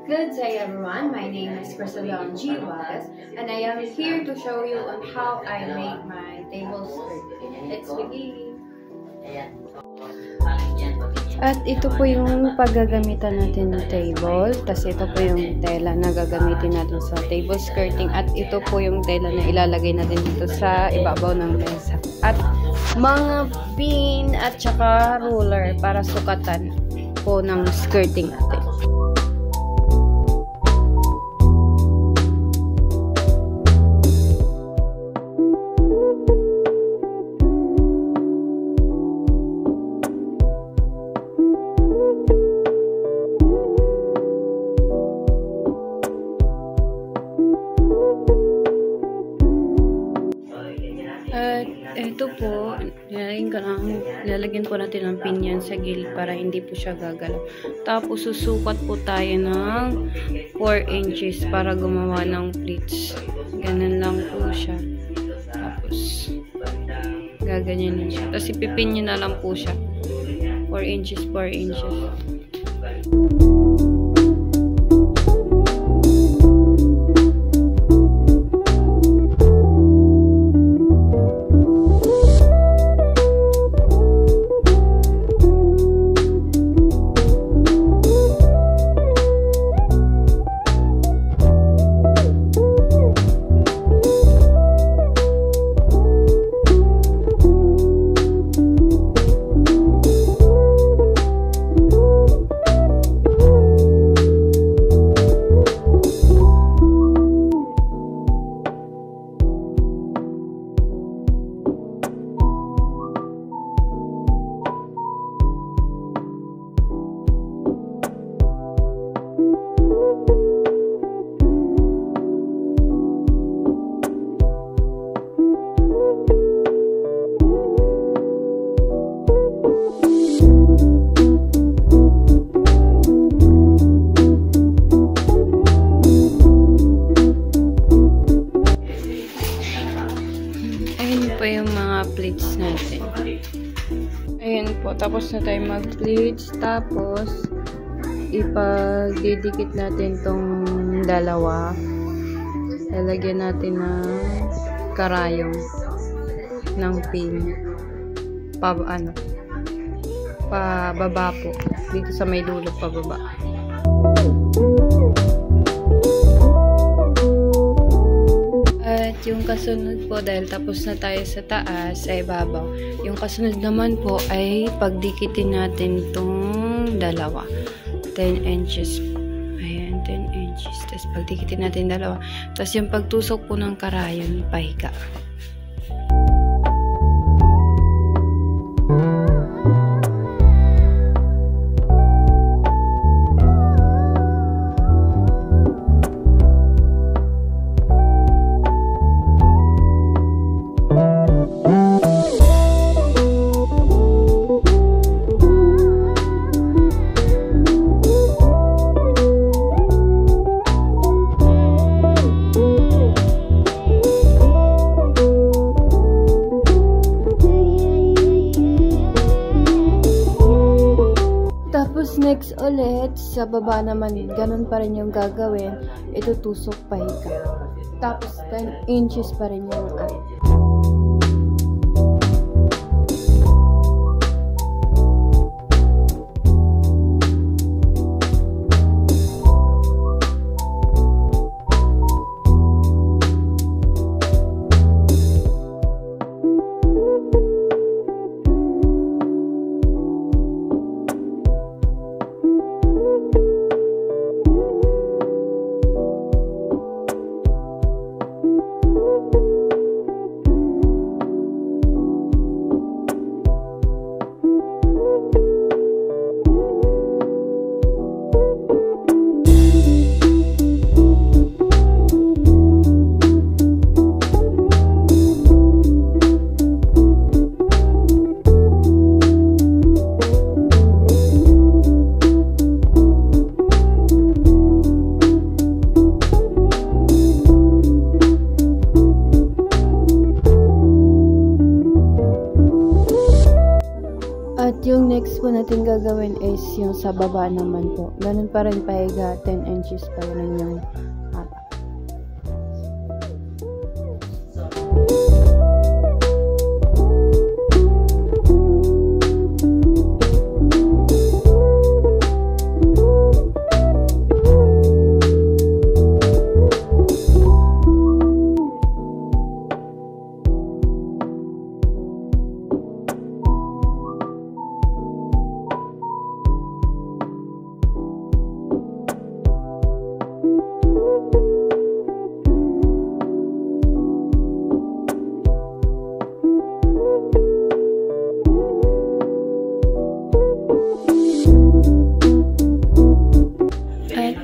Good day everyone, my name is Crystalleon G. Wagas and I am here to show you on how I make my table skirt. Let's begin! At ito po yung paggagamitan natin ng table. Tapos ito po yung tela na gagamitin natin sa table skirting. At ito po yung tela na ilalagay natin dito sa ibabaw ng mesa. At mga pin at saka ruler para sukatan po ng skirting natin. At ito po, lalagyan po natin ng pinyan sa gilid para hindi po siya gagalaw. Tapos susukat po tayo ng 4 inches para gumawa ng pleats. Ganun lang po siya. Tapos gaganyanin siya. Tapos ipipin nyo na lang po siya. 4 inches, 4 inches. Yung mga pleats natin. Ayan po. Tapos na tayo mag-pleats. Tapos, ipagdidikit natin tong dalawa. Lalagyan natin ng karayong ng pin. Pababa po. Dito sa may dulo pababa. At yung kasunod po, dahil tapos na tayo sa taas, ay babaw. Yung kasunod naman po ay pagdikitin natin itong dalawa. 10 inches. Ayan, 10 inches. Tapos pagdikitin natin dalawa. Tapos yung pagtusok po ng karayon, pahiga. Next ulit, sa baba naman, ganun pa rin yung gagawin. Ito tusok pahiga. Tapos 10 inches pa rin yung is yung sa baba naman po. Ganun pa rin pahiga, 10 inches pa rin yung haba.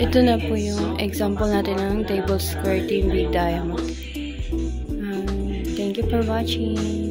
Ito na po yung example natin ng table skirting with diamond. Thank you for watching.